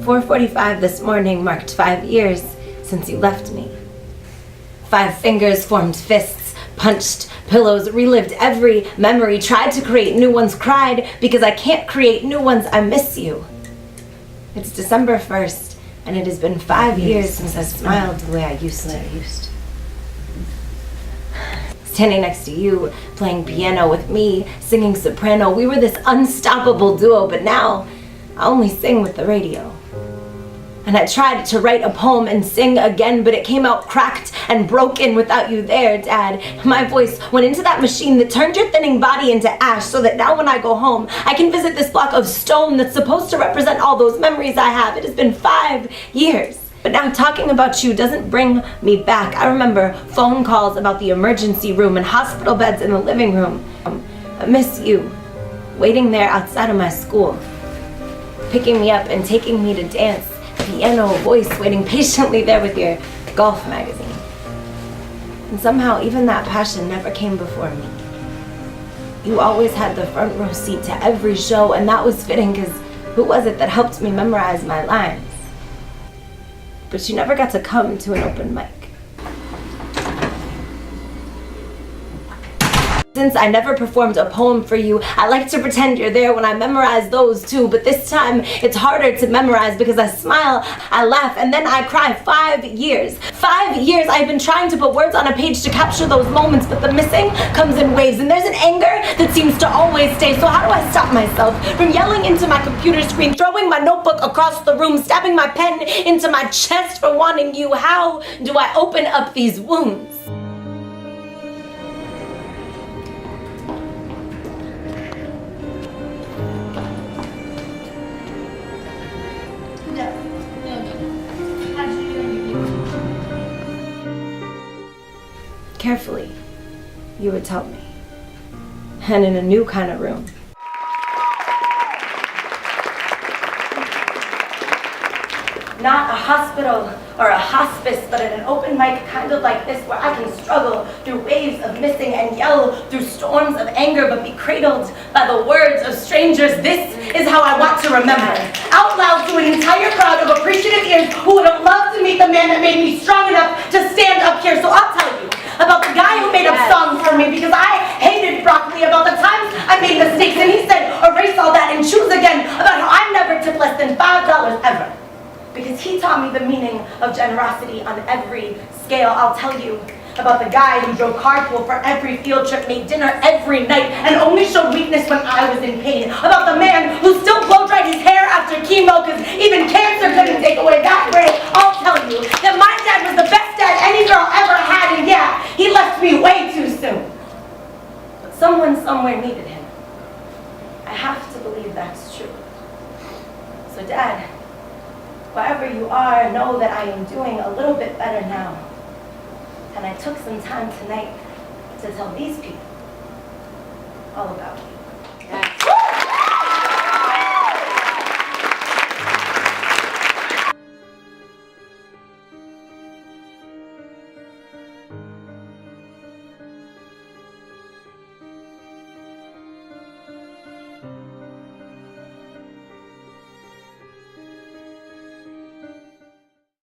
4:45 this morning marked 5 years since you left me. 5 fingers formed fists, punched pillows, relived every memory, tried to create new ones, cried because I can't create new ones. I miss you. It's December 1st, and it has been 5 years since I smiled the way I used to. Standing next to you, playing piano with me, singing soprano. We were this unstoppable duo, but now I only sing with the radio. And I tried to write a poem and sing again, but it came out cracked and broken without you there, Dad. My voice went into that machine that turned your thinning body into ash, so that now when I go home, I can visit this block of stone that's supposed to represent all those memories I have. It has been 5 years. But now talking about you doesn't bring me back. I remember phone calls about the emergency room and hospital beds in the living room. I miss you, waiting there outside of my school, picking me up and taking me to dance. Piano voice waiting patiently there with your golf magazine. And somehow even that passion never came before me. You always had the front row seat to every show, and that was fitting because who was it that helped me memorize my lines? But you never got to come to an open mic. Since I never performed a poem for you, I like to pretend you're there when I memorize those too, but this time it's harder to memorize because I smile, I laugh, and then I cry. 5 years. 5 years I've been trying to put words on a page to capture those moments, but the missing comes in waves, and there's an anger that seems to always stay. So how do I stop myself from yelling into my computer screen, throwing my notebook across the room, stabbing my pen into my chest for wanting you? How do I open up these wounds? Carefully, you would tell me. And in a new kind of room. Not a hospital or a hospice, but at an open mic kind of like this, where I can struggle through waves of missing and yell through storms of anger, but be cradled by the words of strangers. This is how I want to remember. Out loud to an entire crowd of appreciative ears who would have loved to meet the man that made me strong enough to stand up here. So I'll tell you about the guy who made up songs for me because I hated broccoli, about the times I made mistakes and he said erase all that and choose again, about how I never tipped less than $5 ever because he taught me the meaning of generosity on every scale. I'll tell you about the guy who drove carpool for every field trip, made dinner every night, and only showed weakness when I was in pain. About the man who still blow-dried his hair after chemo because even cancer couldn't take away that gray. I'll tell you that my dad was the best dad any girl ever had, and yeah, he left me way too soon. But someone somewhere needed him. I have to believe that's true. So Dad, wherever you are, know that I am doing a little bit better now. And I took some time tonight to tell these people all about you.